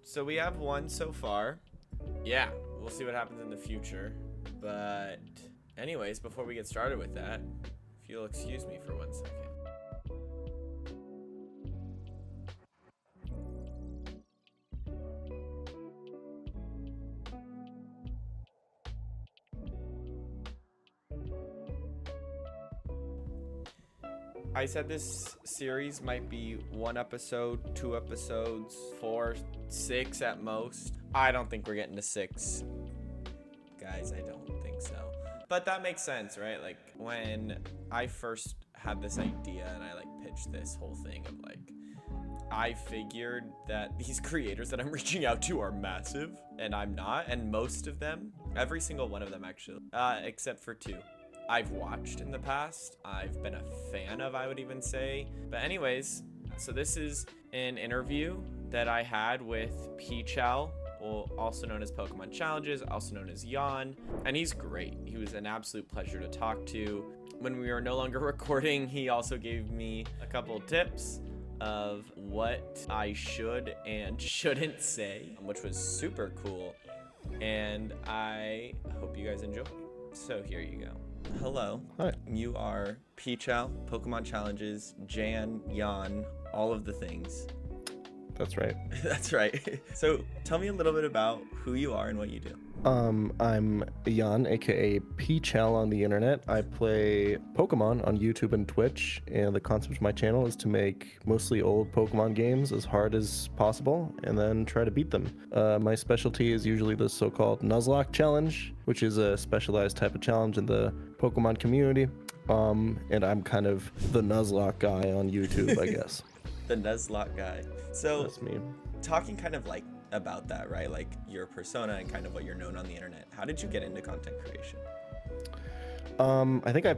So we have one so far. Yeah, we'll see what happens in the future. But anyways, before we get started with that, if you'll excuse me for 1 second. I said this series might be 1 episode, 2 episodes, 4, 6 at most. I don't think we're getting to 6. Guys, I don't think so. But that makes sense, right? Like when I first had this idea and I pitched this whole thing of I figured that these creators that I'm reaching out to are massive and I'm not. And most of them, every single one of them actually, except for 2. I've watched in the past. I've been a fan of, I would even say. But anyways, so this is an interview that I had with Pchow, also known as Pokemon Challenges, also known as Jan, and he's great. He was an absolute pleasure to talk to. When we were no longer recording, he also gave me a couple tips of what I should and shouldn't say, which was super cool. And I hope you guys enjoy. So here you go. Hello. Hi. You are Pchow, Pokemon Challenges, Jan, all of the things. That's right. That's right. So tell me a little bit about who you are and what you do. I'm Jan, aka PChal on the internet. I play Pokemon on YouTube and Twitch, and the concept of my channel is to make mostly old Pokemon games as hard as possible and then try to beat them. My specialty is usually the so-called Nuzlocke challenge, which is a specialized type of challenge in the Pokemon community. And I'm kind of the Nuzlocke guy on YouTube, I guess. The Nuzlocke guy. So That's me. talking kind of about that, right? Like your persona and kind of what you're known on the internet. How did you get into content creation? I think I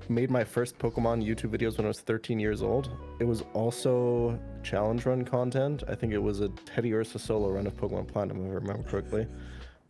made my first Pokemon YouTube videos when I was 13 years old. It was also challenge run content. I think it was a Teddy Ursa solo run of Pokemon Platinum, if I remember correctly.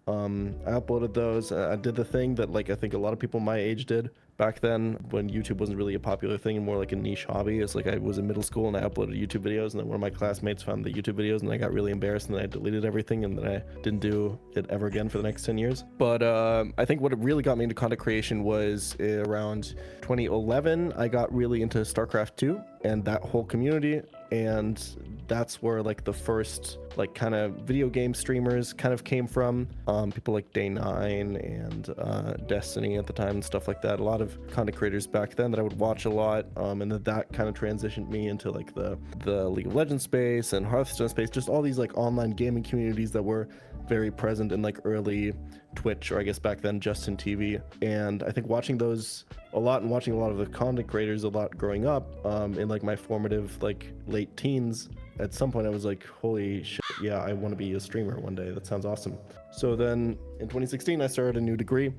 I uploaded those. I did the thing that I think a lot of people my age did back then when YouTube wasn't really a popular thing and more like a niche hobby. It's I was in middle school and I uploaded YouTube videos, and then one of my classmates found the YouTube videos and I got really embarrassed and then I deleted everything and then I didn't do it ever again for the next 10 years. But I think what really got me into content creation was around 2011. I got really into StarCraft 2 and that whole community, and that's where the first kind of video game streamers kind of came from. People like Day9 and Destiny at the time and stuff like that. A lot of content creators back then that I would watch a lot, and that kind of transitioned me into the League of Legends space and Hearthstone space, just all these online gaming communities that were very present in early Twitch, or I guess back then Justin TV. And I think watching those a lot and watching a lot of the content creators a lot growing up in my formative late teens, at some point I was holy shit, yeah, I want to be a streamer one day. That sounds awesome. So then in 2016 I started a new degree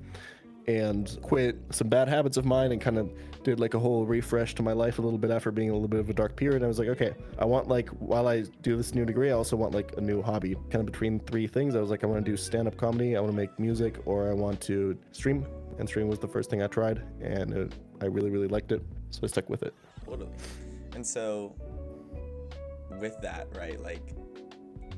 and quit some bad habits of mine and kind of did a whole refresh to my life a little bit after being a little bit of a dark period. I was okay, I want while I do this new degree, I also want a new hobby. Kind of between 3 things, I was I want to do stand-up comedy, I want to make music, or I want to stream. And stream was the first thing I tried, and I really, really liked it, so I stuck with it. Totally. And so with that, right,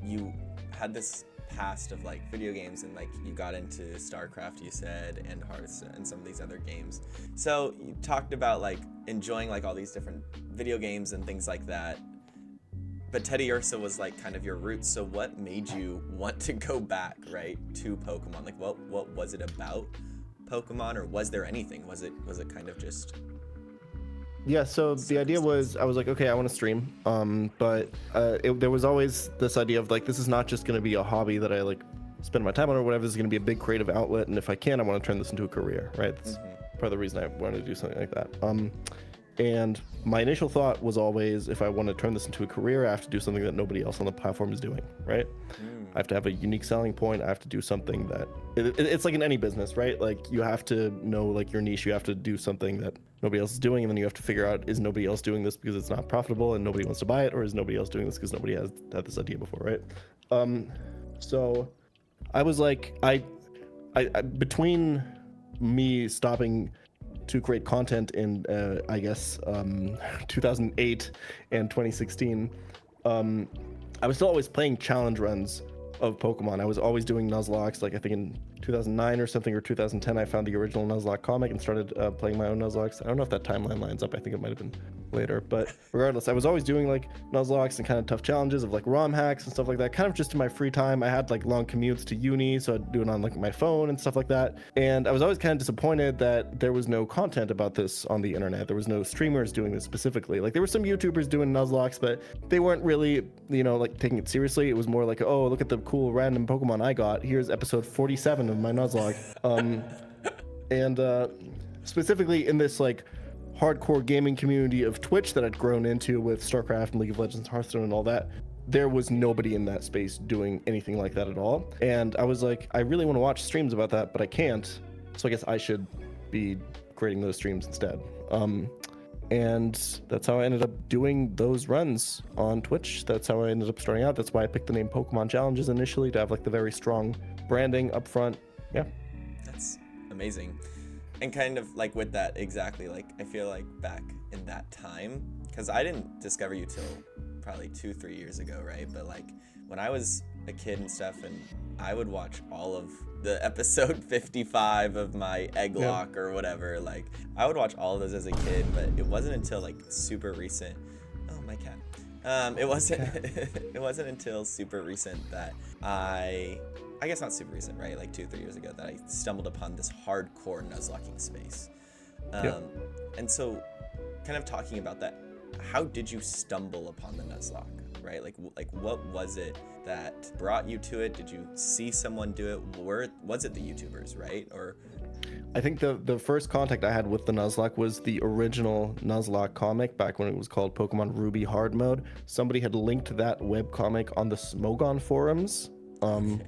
you had this past of video games and you got into StarCraft, you said, and Hearthstone and some of these other games. So you talked about enjoying all these different video games and things like that, but Teddy Ursa was kind of your roots. So what made you want to go back, right, to Pokemon? What was it about Pokemon, or was there anything? Was it kind of just... Yeah, so the idea was, I was okay, I want to stream, but there was always this idea of this is not just going to be a hobby that I spend my time on or whatever. This is going to be a big creative outlet, and if I can, I want to turn this into a career, right? That's part of the reason I wanted to do something like that. And my initial thought was always, if I want to turn this into a career, I have to do something that nobody else on the platform is doing, right? I have to have a unique selling point. I have to do something that it's like in any business, right? You have to know your niche. You have to do something that nobody else is doing, and then you have to figure out, is nobody else doing this because it's not profitable and nobody wants to buy it, or is nobody else doing this because nobody has had this idea before, right? So I was I between me stopping to create content in I guess 2008 and 2016, I was still always playing challenge runs of Pokemon. I was always doing Nuzlocke. Like I think in 2009 or something, or 2010, I found the original Nuzlocke comic and started playing my own Nuzlocke. I don't know if that timeline lines up. I think it might have been later, but regardless, I was always doing like Nuzlocke and kind of tough challenges of like ROM hacks and stuff like that, kind of just in my free time. I had like long commutes to uni, so I'd do it on like my phone and stuff like that. And I was always kind of disappointed that there was no content about this on the internet. There was no streamers doing this specifically. Like there were some YouTubers doing Nuzlocke, but they weren't really, you know, like taking it seriously. It was more like, oh, look at the cool random Pokemon I got. Here's episode 47 of my Nuzlocke. And specifically in this like hardcore gaming community of Twitch that I'd grown into with StarCraft and League of Legends, Hearthstone and all that, there was nobody in that space doing anything like that at all. And I was like, I really want to watch streams about that, but I can't. So I guess I should be creating those streams instead. And that's how I ended up doing those runs on Twitch. That's how I ended up starting out. That's why I picked the name Pokemon Challenges initially, to have like the very strong branding up front. Yeah. That's amazing. And kind of like with that, exactly, like I feel like back in that time, because I didn't discover you till probably 2-3 years ago, right? But like when I was a kid and stuff, and I would watch all of the episode 55 of my Egglock or whatever, like I would watch all of those as a kid, but it wasn't until like super recent. Oh, my cat. It wasn't until super recent that I guess not super recent, right? Like 2-3 years ago that I stumbled upon this hardcore Nuzlocking space. And so kind of talking about that, how did you stumble upon the Nuzlocke, right? Like what was it that brought you to it? Did you see someone do it? Was it the YouTubers, right? Or I think the first contact I had with the Nuzlocke was the original Nuzlocke comic back when it was called Pokemon Ruby Hard Mode. Somebody had linked that webcomic on the Smogon forums,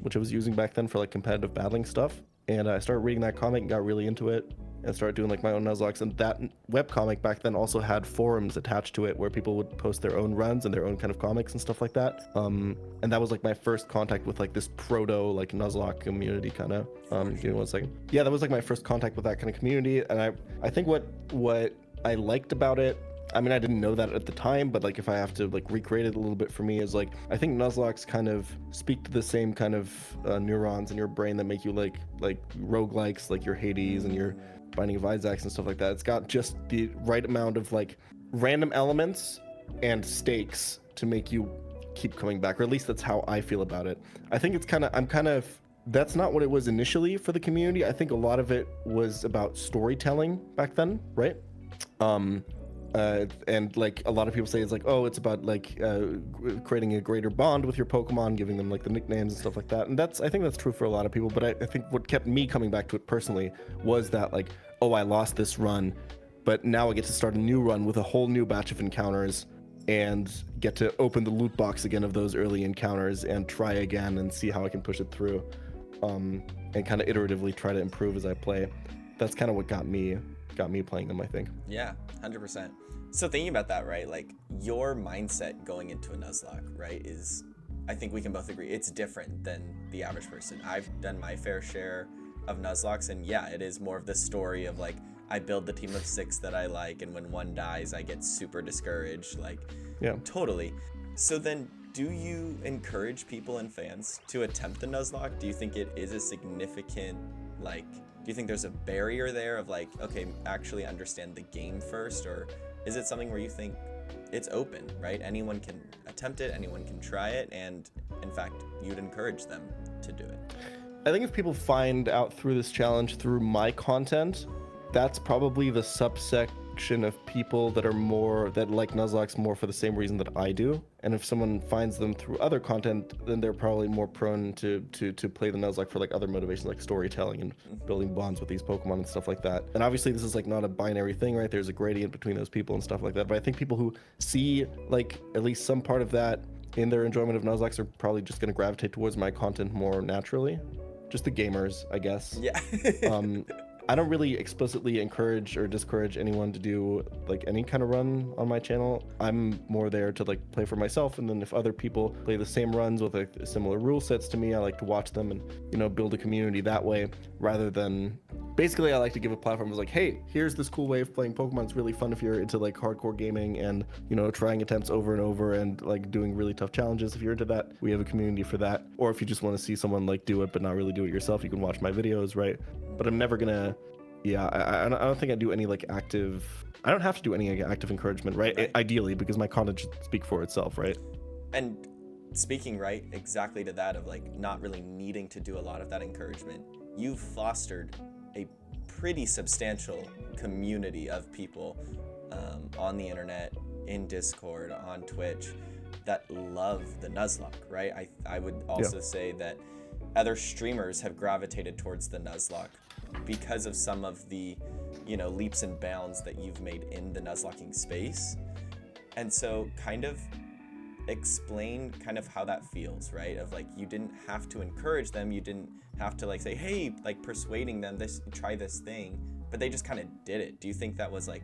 which I was using back then for like competitive battling stuff. And I started reading that comic and got really into it and started doing like my own Nuzlocks. And that webcomic back then also had forums attached to it where people would post their own runs and their own kind of comics and stuff like that. And that was like my first contact with like this proto like Nuzlocke community kind of. Give me 1 second. Yeah, that was like my first contact with that kind of community. And I think what I liked about it, I mean, I didn't know that at the time, but like if I have to like recreate it a little bit for me, is like I think Nuzlocks kind of speak to the same kind of neurons in your brain that make you like roguelikes, like your Hades and your Binding of Isaac and stuff like that. It's got just the right amount of like random elements and stakes to make you keep coming back, or at least that's how I feel about it. I think it's that's not what it was initially for the community. I think a lot of it was about storytelling back then, right? And like a lot of people say it's like, oh, it's about like creating a greater bond with your Pokemon, giving them like the nicknames and stuff like that. And I think that's true for a lot of people. But I think what kept me coming back to it personally was that like, oh, I lost this run, but now I get to start a new run with a whole new batch of encounters and get to open the loot box again of those early encounters and try again and see how I can push it through, and kind of iteratively try to improve as I play. That's kind of what got me playing them, I think. Yeah, 100%. So thinking about that, right, like your mindset going into a Nuzlocke, right, is, I think we can both agree, it's different than the average person. I've done my fair share of Nuzlockes, and yeah, it is more of the story of like, I build the team of 6 that I like, and when one dies, I get super discouraged, like, yeah, totally. So then, do you encourage people and fans to attempt the Nuzlocke? Do you think it is a significant, like, do you think there's a barrier there of like, okay, actually understand the game first, or is it something where you think it's open, right? Anyone can attempt it, anyone can try it, and in fact, you'd encourage them to do it? I think if people find out through this challenge, through my content, that's probably the subsection of people that like Nuzlocke more for the same reason that I do. And if someone finds them through other content, then they're probably more prone to play the Nuzlocke for like other motivations, like storytelling and building bonds with these Pokemon and stuff like that. And obviously this is like not a binary thing, right? There's a gradient between those people and stuff like that. But I think people who see like at least some part of that in their enjoyment of Nuzlocke are probably just going to gravitate towards my content more naturally. Just the gamers, I guess. Yeah. I don't really explicitly encourage or discourage anyone to do like any kind of run on my channel. I'm more there to like play for myself, and then if other people play the same runs with like similar rule sets to me, I like to watch them and, you know, build a community that way rather than basically I like to give a platform. It's like, hey, here's this cool way of playing Pokemon. It's really fun if you're into like hardcore gaming and, you know, trying attempts over and over and like doing really tough challenges. If you're into that, we have a community for that. Or if you just want to see someone like do it but not really do it yourself, you can watch my videos, right? But I'm never gonna, yeah, I don't think I do any like active, I don't have to do any active encouragement, right? Ideally, because my content should speak for itself, right? And speaking right exactly to that of like not really needing to do a lot of that encouragement, you've fostered a pretty substantial community of people on the internet, in Discord, on Twitch, that love the Nuzlocke, right? I would also say that other streamers have gravitated towards the Nuzlocke because of some of the, you know, leaps and bounds that you've made in the Nuzlocking space. And so kind of explain kind of how that feels, right? Of like, you didn't have to encourage them, you didn't have to like say, hey, like persuading them, try this thing, but they just kind of did it. Do you think that was like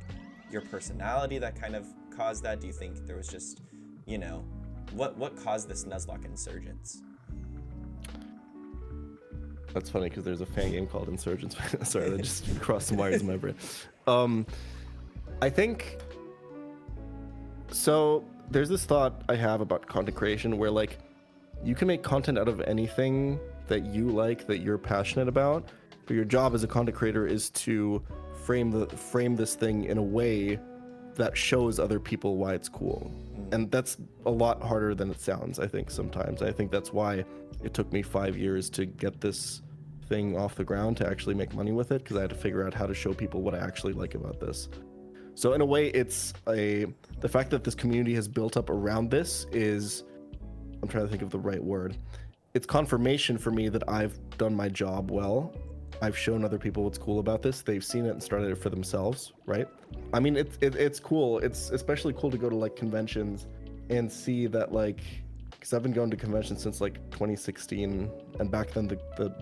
your personality that kind of caused that? Do you think there was just, you know, what caused this Nuzlocke insurgence? That's funny because there's a fan game called Insurgents. Sorry, that just crossed some wires in my brain. I think so. There's this thought I have about content creation where like you can make content out of anything that you like, that you're passionate about, but your job as a content creator is to frame this thing in a way that shows other people why it's cool. And that's a lot harder than it sounds, I think, sometimes. I think that's why it took me 5 years to get this thing off the ground, to actually make money with it, because I had to figure out how to show people what I actually like about this. So in a way, it's the fact that this community has built up around this is, I'm trying to think of the right word. It's confirmation for me that I've done my job well. I've shown other people what's cool about this. They've seen it and started it for themselves, right? I mean, it's cool. It's especially cool to go to like conventions and see that, like, because I've been going to conventions since like 2016, and back then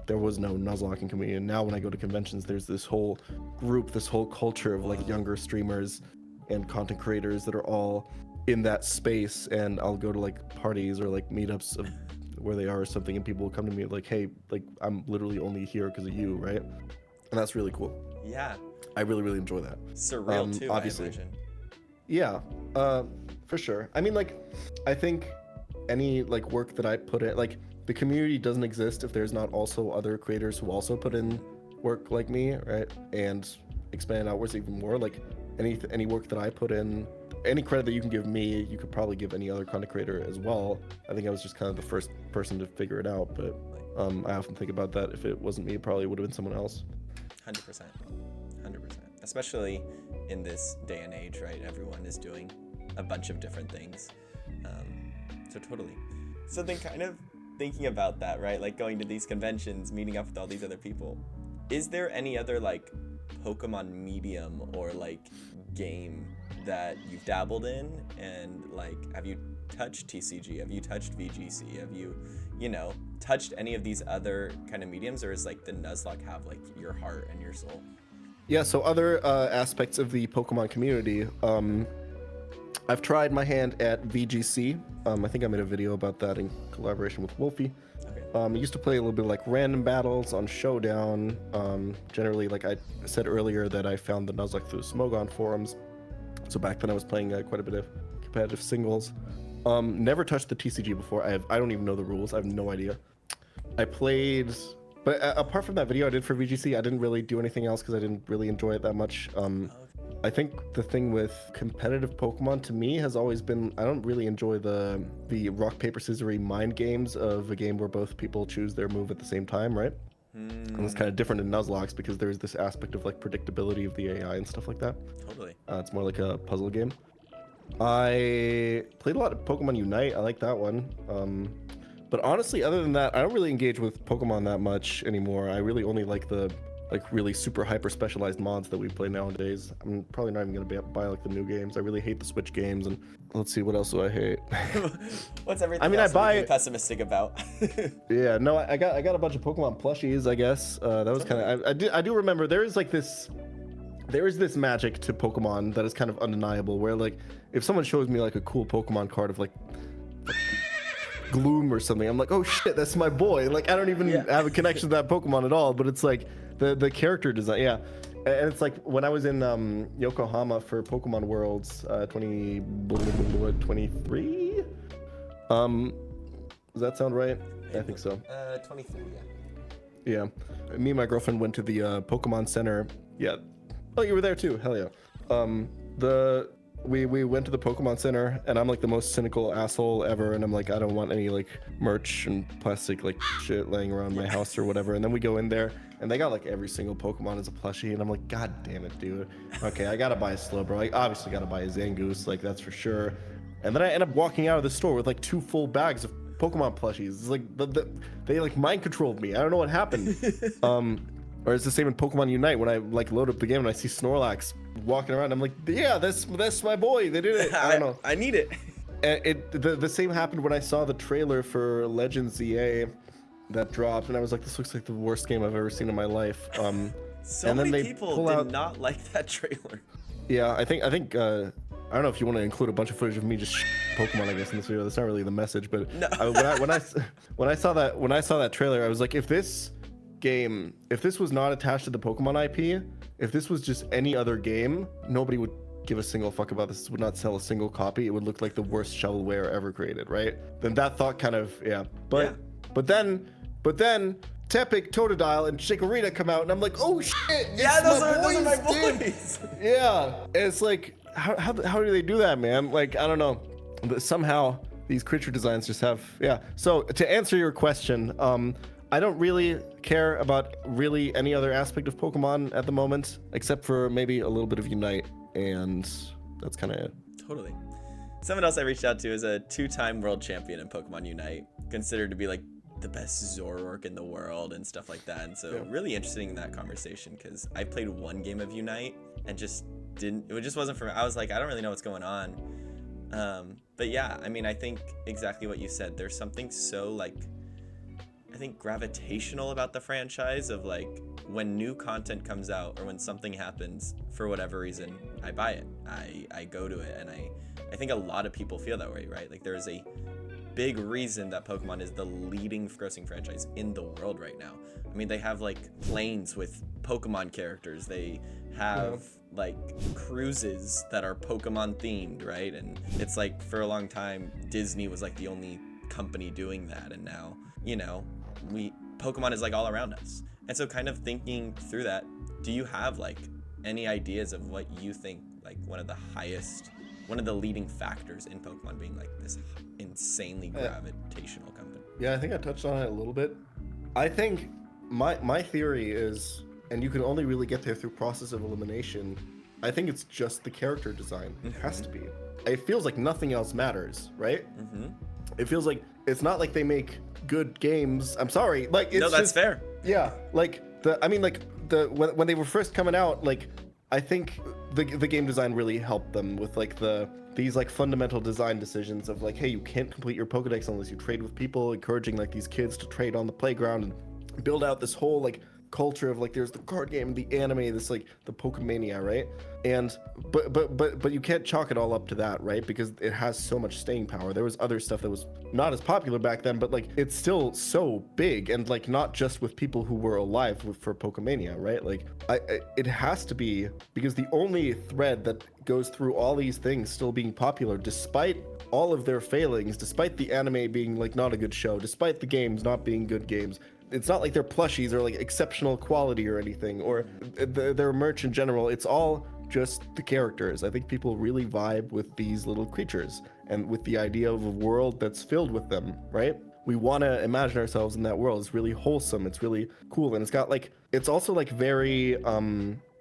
there was no Nuzlocking community. And now when I go to conventions, there's this whole group, this whole culture of like younger streamers and content creators that are all in that space. And I'll go to like parties or like meetups of where they are or something, and people will come to me like, hey, like I'm literally only here because of you, right? And that's really cool. Yeah, I really enjoy that. Surreal too, obviously. I imagine. Yeah, for sure. I mean, like, I think any like work that I put in, like, the community doesn't exist if there's not also other creators who also put in work like me, right? And expand outwards even more. Like any work that I put in, any credit that you can give me, you could probably give any other content creator as well. I think I was just kind of the first person to figure it out, but I often think about that. If it wasn't me, it probably would have been someone else. 100%. Especially in this day and age, right? Everyone is doing a bunch of different things. So totally. So then kind of thinking about that, right? Like going to these conventions, meeting up with all these other people. Is there any other like Pokemon medium or like game that you've dabbled in? And like, have you touched TCG? Have you touched VGC? Have you, you know, touched any of these other kind of mediums? Or is like the Nuzlocke have like your heart and your soul? Yeah, so other aspects of the Pokemon community, I've tried my hand at VGC. I think I made a video about that in collaboration with Wolfie. Okay. I used to play a little bit like random battles on Showdown. Generally, like I said earlier, that I found the Nuzlocke through Smogon forums. So back then I was playing quite a bit of competitive singles. Never touched the TCG before. I don't even know the rules. I have no idea. I played, but apart from that video I did for VGC, I didn't really do anything else because I didn't really enjoy it that much. I think the thing with competitive Pokemon to me has always been, I don't really enjoy the rock, paper, scissors mind games of a game where both people choose their move at the same time, right? And it's kind of different in Nuzlocke because there's this aspect of like predictability of the AI and stuff like that. Totally. It's more like a puzzle game. I played a lot of Pokemon Unite. I like that one. But honestly, other than that, I don't really engage with Pokemon that much anymore. I really only like the really super hyper specialized mods that we play nowadays. I'm probably not even gonna buy like the new games. I really hate the Switch games, and let's see, what else do I hate? What's everything? I mean, else I buy that you're pessimistic about. Yeah, no, I got a bunch of Pokemon plushies, I guess. That was kind of, I do remember there is this magic to Pokemon that is kind of undeniable, where like if someone shows me like a cool Pokemon card of like Gloom or something. I'm like, oh shit, that's my boy. Like I don't even have a connection to that Pokemon at all, but it's like the character design, yeah. And it's like when I was in Yokohama for Pokemon Worlds 2023. Does that sound right? I think so. 23, yeah. Me and my girlfriend went to the Pokemon Center. Yeah. Oh, you were there too. Hell yeah. We went to the Pokemon Center, and I'm like the most cynical asshole ever, and I'm like, I don't want any like merch and plastic like shit laying around my house or whatever. And then we go in there, and they got like every single Pokemon as a plushie, and I'm like, God damn it, dude. Okay, I gotta buy a Slowbro. I obviously gotta buy a Zangoose, like that's for sure. And then I end up walking out of the store with like 2 full bags of Pokemon plushies. It's like they like mind controlled me. I don't know what happened. Or it's the same in Pokemon Unite when I like load up the game and I see Snorlax walking around. I'm like, yeah, that's my boy. They did it. I don't know. I need it. And the same happened when I saw the trailer for Legends ZA that dropped, and I was like, this looks like the worst game I've ever seen in my life. So and then many they people pull did out... not like that trailer. Yeah, I think I don't know if you want to include a bunch of footage of me just Pokemon, I guess, in this video. That's not really the message, but no. when I saw that trailer, I was like, if this was not attached to the Pokemon IP, if this was just any other game, nobody would give a single fuck about this. It would not sell a single copy. It would look like the worst shovelware ever created, right? Then that thought kind of, yeah. But then Tepig, Totodile, and Chikorita come out, and I'm like, oh shit! Yeah, those are my boys. Yeah, it's like, how do they do that, man? Like, I don't know. But somehow these creature designs just have, yeah. So to answer your question, I don't really care about really any other aspect of Pokemon at the moment, except for maybe a little bit of Unite, and that's kind of it. Totally. Someone else I reached out to is a 2-time world champion in Pokemon Unite, considered to be like the best Zoroark in the world and stuff like that. And so really interesting in that conversation, because I played 1 game of Unite and it just wasn't for me. I was like, I don't really know what's going on. But yeah, I mean, I think exactly what you said. There's something so like, I think gravitational about the franchise of like when new content comes out or when something happens for whatever reason, I buy it. I go to it, and I think a lot of people feel that way, right? Like there's a big reason that Pokemon is the leading grossing franchise in the world right now. I mean, they have like planes with Pokemon characters. They have like cruises that are Pokemon themed, right? And it's like for a long time, Disney was like the only company doing that. And now, you know, Pokemon is like all around us. And so kind of thinking through that, do you have like any ideas of what you think like one of the leading factors in Pokemon being like this insanely gravitational company? Yeah, I think I touched on it a little bit. I think my theory is, and you can only really get there through process of elimination, I think it's just the character design. It has to be. It feels like nothing else matters, right? It feels like it's not like they make good games. I'm sorry, like it's that's fair. Yeah, like when they were first coming out, like I think the game design really helped them with like these like fundamental design decisions of like, hey, you can't complete your Pokedex unless you trade with people, encouraging like these kids to trade on the playground and build out this whole like culture of like there's the card game, the anime, this like the Pokemania, right? And but you can't chalk it all up to that, right? Because it has so much staying power. There was other stuff that was not as popular back then, but like it's still so big, and like not just with people who were alive for Pokemania, right? Like it has to be, because the only thread that goes through all these things still being popular despite all of their failings, despite the anime being like not a good show, despite the games not being good games. It's not like their plushies are like exceptional quality or anything, or their merch in general. It's all just the characters. I think people really vibe with these little creatures and with the idea of a world that's filled with them, right? We want to imagine ourselves in that world. It's really wholesome. It's really cool. And it's got like, it's also like very,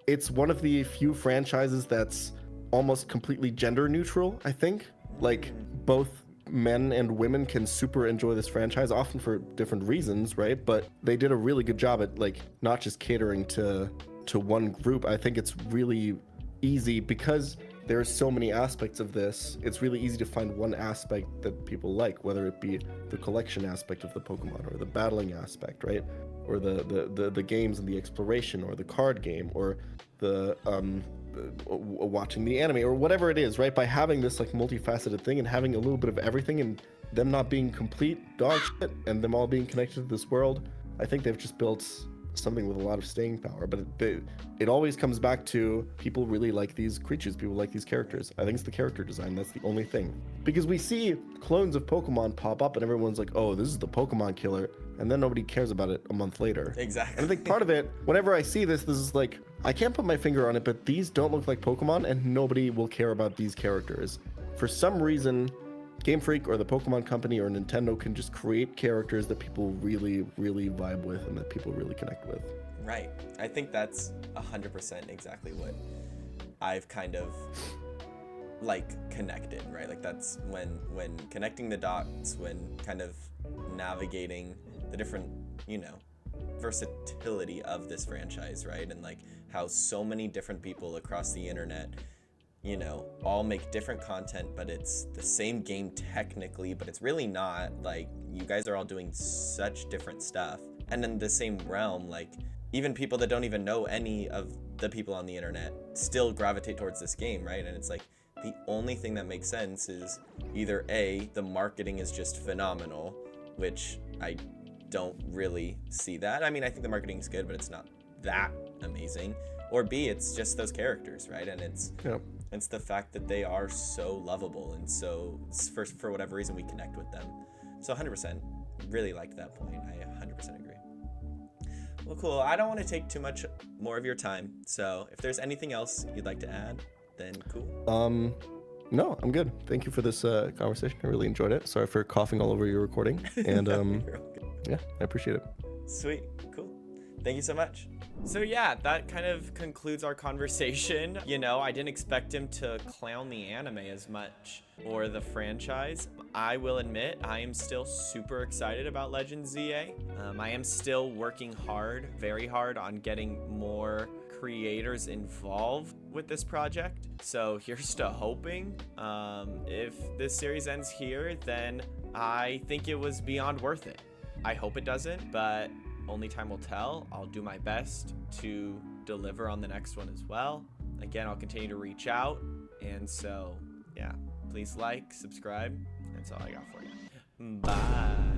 it's one of the few franchises that's almost completely gender neutral, I think. Like both men and women can super enjoy this franchise, often for different reasons, right? But they did a really good job at like not just catering to one group. I think it's really easy because there's so many aspects of this. It's really easy to find one aspect that people like, whether it be the collection aspect of the Pokemon or the battling aspect, right? Or the games and the exploration, or the card game, or the watching the anime, or whatever it is, right? By having this like multifaceted thing and having a little bit of everything and them not being complete dog shit and them all being connected to this world, I think they've just built something with a lot of staying power. But it always comes back to people really like these creatures, people like these characters. I think it's the character design, that's the only thing. Because we see clones of Pokemon pop up and everyone's like, oh, this is the Pokemon killer, and then nobody cares about it a month later. Exactly. And I think part of it, whenever I see this is like, I can't put my finger on it, but these don't look like Pokemon and nobody will care about these characters. For some reason, Game Freak or the Pokemon Company or Nintendo can just create characters that people really, really vibe with and that people really connect with. Right. I think that's 100% exactly what I've kind of like connected, right? Like that's when connecting the dots, when kind of navigating the different, you know, versatility of this franchise, right? And like how so many different people across the internet, you know, all make different content, but it's the same game technically, but it's really not. Like, you guys are all doing such different stuff. And in the same realm, like, even people that don't even know any of the people on the internet still gravitate towards this game, right? And it's like, the only thing that makes sense is either A, the marketing is just phenomenal, which I don't really see that. I mean, I think the marketing is good, but it's not that amazing. Or B, it's just those characters, right? And it's the fact that they are so lovable, and so for whatever reason we connect with them. So 100% really like that point. I 100% agree. Well, cool. I don't want to take too much more of your time. So if there's anything else you'd like to add, then cool. No, I'm good. Thank you for this conversation. I really enjoyed it. Sorry for coughing all over your recording. And yeah, I appreciate it. Sweet. Cool. Thank you so much. So yeah, that kind of concludes our conversation. You know, I didn't expect him to clown the anime as much or the franchise. I will admit, I am still super excited about Legends ZA. I am still working hard, very hard on getting more creators involved with this project. So here's to hoping. If this series ends here, then I think it was beyond worth it. I hope it doesn't, but only time will tell. I'll do my best to deliver on the next one as well. Again, I'll continue to reach out. And so, yeah, please like, subscribe. That's all I got for you. Bye.